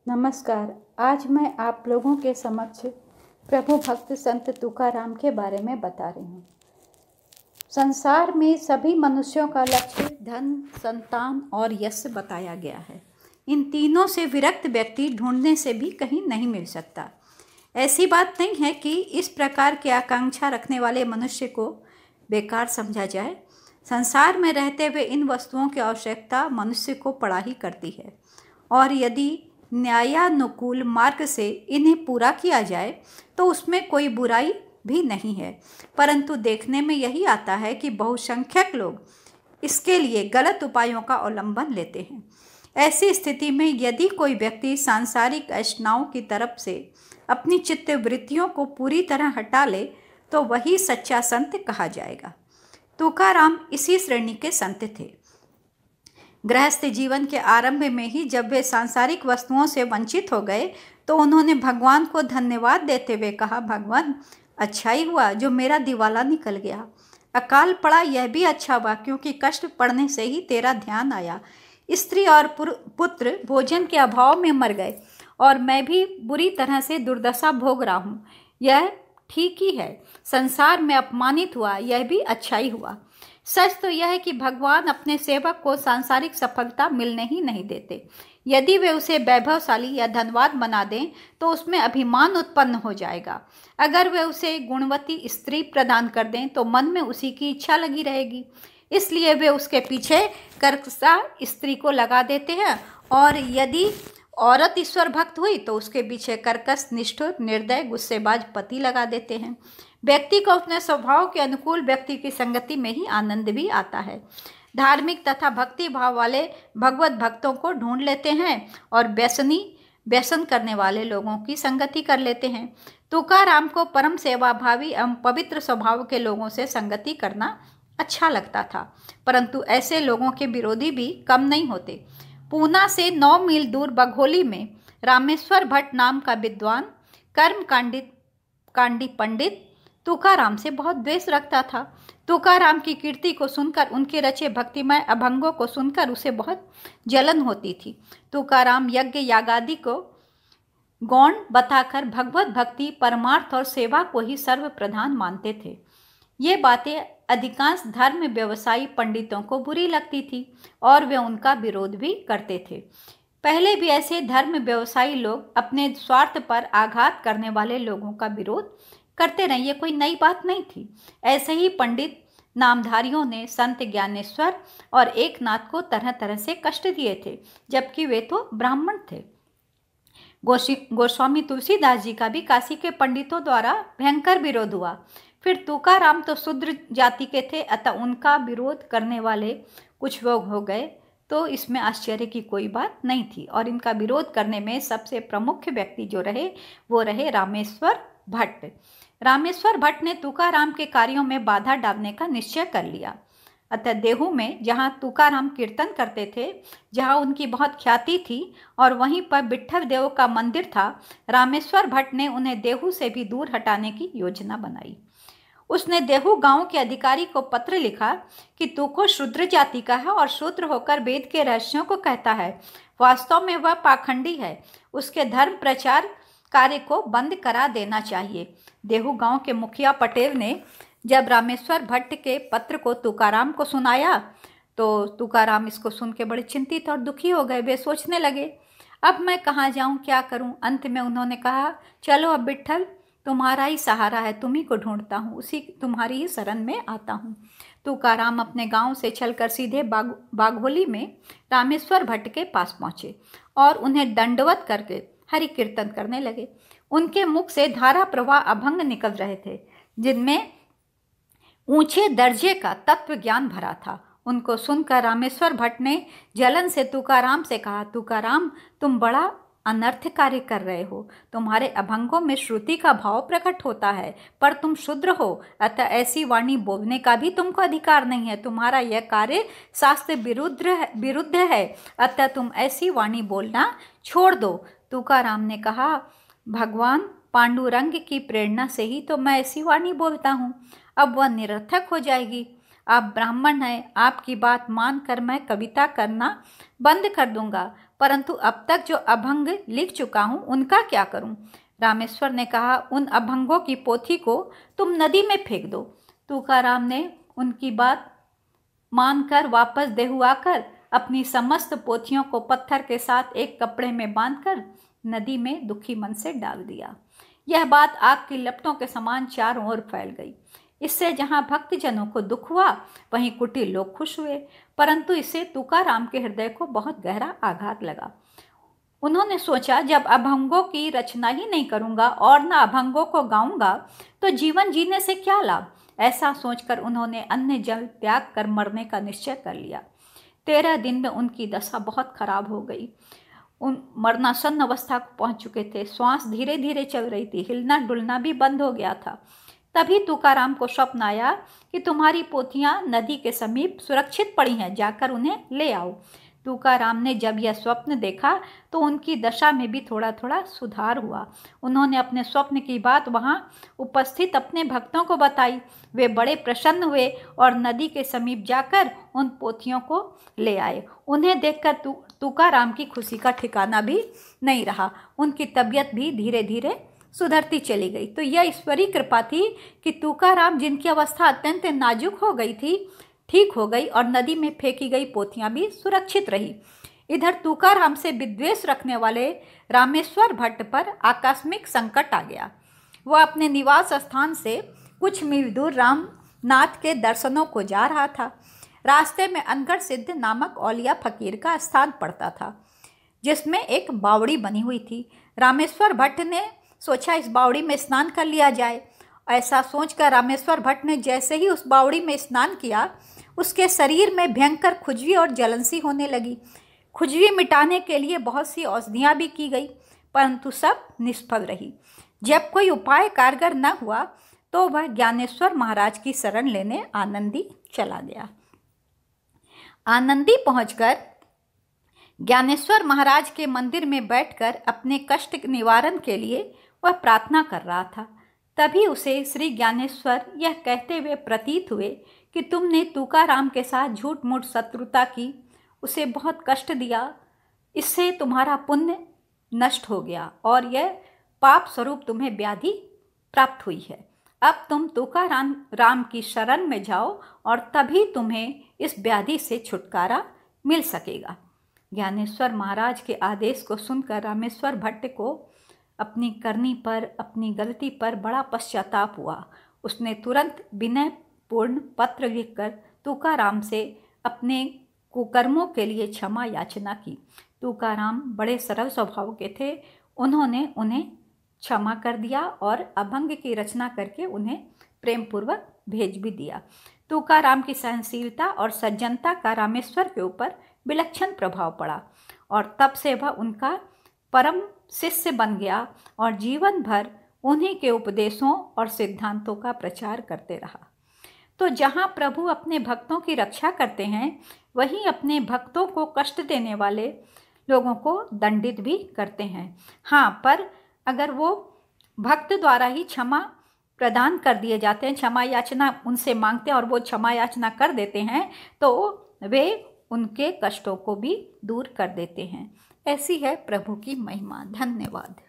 नमस्कार। आज मैं आप लोगों के समक्ष प्रभु भक्त संत तुकाराम के बारे में बता रही हूँ। संसार में सभी मनुष्यों का लक्ष्य धन, संतान और यश बताया गया है। इन तीनों से विरक्त व्यक्ति ढूंढने से भी कहीं नहीं मिल सकता। ऐसी बात नहीं है कि इस प्रकार की आकांक्षा रखने वाले मनुष्य को बेकार समझा जाए। संसार में रहते हुए इन वस्तुओं की आवश्यकता मनुष्य को पड़ा ही करती है, और यदि न्यायानुकूल मार्ग से इन्हें पूरा किया जाए तो उसमें कोई बुराई भी नहीं है। परंतु देखने में यही आता है कि बहुसंख्यक लोग इसके लिए गलत उपायों का अवलंबन लेते हैं। ऐसी स्थिति में यदि कोई व्यक्ति सांसारिक ऐष्णाओं की तरफ से अपनी चित्त वृत्तियों को पूरी तरह हटा ले तो वही सच्चा संत कहा जाएगा। तुकाराम इसी श्रेणी के संत थे। गृहस्थ जीवन के आरंभ में ही जब वे सांसारिक वस्तुओं से वंचित हो गए तो उन्होंने भगवान को धन्यवाद देते हुए कहा, भगवान, अच्छा ही हुआ जो मेरा दिवाला निकल गया। अकाल पड़ा यह भी अच्छा हुआ, क्योंकि कष्ट पड़ने से ही तेरा ध्यान आया। स्त्री और पुत्र भोजन के अभाव में मर गए और मैं भी बुरी तरह से दुर्दशा भोग रहा हूँ। यह ठीक ही है। संसार में अपमानित हुआ, यह भी अच्छा ही हुआ। सच तो यह है कि भगवान अपने सेवक को सांसारिक सफलता मिलने ही नहीं देते। यदि वे उसे वैभवशाली या धनवान बना दें तो उसमें अभिमान उत्पन्न हो जाएगा। अगर वे उसे गुणवती स्त्री प्रदान कर दें तो मन में उसी की इच्छा लगी रहेगी। इसलिए वे उसके पीछे कर्कशा स्त्री को लगा देते हैं, और यदि औरत ईश्वर भक्त हुई तो उसके पीछे कर्कश, निष्ठुर, निर्दय, गुस्सेबाज पति लगा देते हैं। व्यक्ति को अपने स्वभाव के अनुकूल व्यक्ति की संगति में ही आनंद भी आता है। धार्मिक तथा भक्ति भाव वाले भगवत भक्तों को ढूंढ लेते हैं और व्यसन करने वाले लोगों की संगति कर लेते हैं। तुकाराम को परम सेवाभावी एवं पवित्र स्वभाव के लोगों से संगति करना अच्छा लगता था, परंतु ऐसे लोगों के विरोधी भी कम नहीं होते। पूना से 9 मील दूर बघोली में रामेश्वर भट्ट नाम का विद्वान कर्मकांडी पंडित तुकाराम से बहुत द्वेष रखता था। तुकाराम की कीर्ति को सुनकर, उनके रचे भक्तिमय अभंगों को सुनकर उसे बहुत जलन होती थी। तुकाराम यज्ञ यागादि को गौण बताकर भगवत भक्ति, परमार्थ और सेवा को ही सर्वप्रधान मानते थे। ये बातें अधिकांश धर्म व्यवसायी पंडितों को बुरी लगती थी और वे उनका विरोध भी करते थे। पहले भी ऐसे धर्म व्यवसायी लोग अपने स्वार्थ पर आघात करने वाले लोगों का विरोध करते रहे, ये कोई नई बात नहीं थी। ऐसे ही पंडित नामधारियों ने संत ज्ञानेश्वर और एकनाथ को तरह तरह से कष्ट दिए थे, जबकि वे तो ब्राह्मण थे। गोस्वामी तुलसीदास जी का भी काशी के पंडितों द्वारा भयंकर विरोध हुआ। फिर तुकाराम तो शूद्र जाति के थे, अतः उनका विरोध करने वाले कुछ लोग हो गए तो इसमें आश्चर्य की कोई बात नहीं थी। और इनका विरोध करने में सबसे प्रमुख व्यक्ति जो रहे वो रहे रामेश्वर भट्ट। रामेश्वर भट्ट ने तुकाराम के कार्यों में बाधा डालने का निश्चय कर लिया। अतः देहू में जहाँ तुकाराम कीर्तन करते थे, जहाँ उनकी बहुत ख्याति थी और वहीं पर विट्ठल देव का मंदिर था, रामेश्वर भट्ट ने उन्हें देहू से भी दूर हटाने की योजना बनाई। उसने देहू गांव के अधिकारी को पत्र लिखा कि तू को शूद्र जाति का है और शूद्र होकर वेद के रहस्यों को कहता है। वास्तव में वह पाखंडी है। उसके धर्म प्रचार कार्य को बंद करा देना चाहिए। देहू गांव के मुखिया पटेल ने जब रामेश्वर भट्ट के पत्र को तुकाराम को सुनाया तो तुकाराम इसको सुन के बड़े चिंतित और दुखी हो गए। वे सोचने लगे, अब मैं कहाँ जाऊँ, क्या करूँ। अंत में उन्होंने कहा, चलो अब विट्ठल तुम्हारा ही सहारा है, तुम्ही को ढूंढता हूँ, उसी तुम्हारी ही शरण में आता हूँ। तुकाराम अपने गांव से चलकर सीधे बाघोली में रामेश्वर भट्ट के पास पहुँचे और उन्हें दंडवत करके हरि कीर्तन करने लगे। उनके मुख से धारा प्रवाह अभंग निकल रहे थे, जिनमें ऊंचे दर्जे का तत्व ज्ञान भरा था। उनको सुनकर रामेश्वर भट्ट ने जलन से तुकाराम से कहा, तुकाराम, तुम बड़ा अनर्थ कार्य कर रहे हो। तुम्हारे अभंगों में श्रुति का भाव प्रकट होता है, पर तुम शूद्र हो, अतः ऐसी वाणी बोलने का भी तुमको अधिकार नहीं है। तुम्हारा यह कार्य शास्त्र विरुद्ध है, अतः तुम ऐसी वाणी बोलना छोड़ दो। तुकाराम ने कहा, भगवान पांडुरंग की प्रेरणा से ही तो मैं ऐसी वाणी बोलता हूँ, अब वह निरर्थक हो जाएगी। आप ब्राह्मण हैं, आपकी बात मानकर मैं कविता करना बंद कर दूंगा, परंतु अब तक जो अभंग लिख चुका हूँ उनका क्या करूँ? रामेश्वर ने कहा, उन अभंगों की पोथी को तुम नदी में फेंक दो। तुकाराम ने उनकी बात मानकर वापस देहुआकर अपनी समस्त पोथियों को पत्थर के साथ एक कपड़े में बांधकर नदी में दुखी मन से डाल दिया। यह बात आग की लपटों के समान चारों ओर फैल गई। इससे जहां भक्तजनों को दुख हुआ वहीं कुटिल लोग खुश हुए, परंतु इससे तुकाराम के हृदय को बहुत गहरा आघात लगा। उन्होंने सोचा, जब अभंगों की रचना ही नहीं करूंगा और न अभंगों को गाऊंगा तो जीवन जीने से क्या लाभ? ऐसा सोचकर उन्होंने अन्न जल त्याग कर मरने का निश्चय कर लिया। 13 दिन में उनकी दशा बहुत खराब हो गई। मरणासन अवस्था को पहुंच चुके थे। श्वास धीरे धीरे चल रही थी, हिलना डुलना भी बंद हो गया था। तभी तुकाराम को स्वप्न आया कि तुम्हारी पोथियां नदी के समीप सुरक्षित पड़ी हैं, जाकर उन्हें ले आओ। तुकाराम ने जब यह स्वप्न देखा तो उनकी दशा में भी थोड़ा थोड़ा सुधार हुआ। उन्होंने अपने स्वप्न की बात वहां उपस्थित अपने भक्तों को बताई। वे बड़े प्रसन्न हुए और नदी के समीप जाकर उन पोथियों को ले आए। उन्हें देखकर तुकाराम की खुशी का ठिकाना भी नहीं रहा। उनकी तबीयत भी धीरे धीरे सुधरती चली गई। तो यह ईश्वरीय कृपा थी कि तुकाराम, जिनकी अवस्था अत्यंत नाजुक हो गई थी, ठीक हो गई और नदी में फेंकी गई पोथियां भी सुरक्षित रही। इधर तुकाराम से विद्वेष रखने वाले रामेश्वर भट्ट पर आकस्मिक संकट आ गया। वह अपने निवास स्थान से कुछ मील दूर रामनाथ के दर्शनों को जा रहा था। रास्ते में अनगढ़ सिद्ध नामक औलिया फकीर का स्थान पड़ता था, जिसमें एक बावड़ी बनी हुई थी। रामेश्वर भट्ट ने सोचा, इस बावड़ी में स्नान कर लिया जाए। ऐसा सोचकर रामेश्वर भट्ट ने जैसे ही उस बावड़ी में स्नान किया, उसके शरीर में भयंकर खुजली और जलन सी होने लगी। खुजली मिटाने के लिए बहुत सी औषधियाँ भी की गई, परंतु सब निष्फल रही। जब कोई उपाय कारगर न हुआ तो वह ज्ञानेश्वर महाराज की शरण लेने आनंदी चला गया। आनंदी पहुंचकर ज्ञानेश्वर महाराज के मंदिर में बैठकर अपने कष्ट निवारण के लिए वह प्रार्थना कर रहा था। तभी उसे श्री ज्ञानेश्वर यह कहते हुए प्रतीत हुए कि तुमने तुकाराम के साथ झूठ मूठ शत्रुता की, उसे बहुत कष्ट दिया, इससे तुम्हारा पुण्य नष्ट हो गया और यह पाप स्वरूप तुम्हें व्याधि प्राप्त हुई है। अब तुम तुकाराम की शरण में जाओ और तभी तुम्हें इस व्याधि से छुटकारा मिल सकेगा। ज्ञानेश्वर महाराज के आदेश को सुनकर रामेश्वर भट्ट को अपनी करनी पर, अपनी गलती पर बड़ा पश्चाताप हुआ। उसने तुरंत विनयपूर्ण पत्र लिखकर तुकाराम से अपने कुकर्मों के लिए क्षमा याचना की। तुकाराम बड़े सरल स्वभाव के थे। उन्होंने उन्हें क्षमा कर दिया और अभंग की रचना करके उन्हें प्रेमपूर्वक भेज भी दिया। तुकाराम की सहनशीलता और सज्जनता का रामेश्वर के ऊपर विलक्षण प्रभाव पड़ा और तब से वह उनका परम शिष्य बन गया और जीवन भर उन्हीं के उपदेशों और सिद्धांतों का प्रचार करते रहा। तो जहाँ प्रभु अपने भक्तों की रक्षा करते हैं, वहीं अपने भक्तों को कष्ट देने वाले लोगों को दंडित भी करते हैं। हाँ, पर अगर वो भक्त द्वारा ही क्षमा प्रदान कर दिए जाते हैं, क्षमा याचना उनसे मांगते हैं और वो क्षमा याचना कर देते हैं, तो वे उनके कष्टों को भी दूर कर देते हैं। ऐसी है प्रभु की महिमा। धन्यवाद।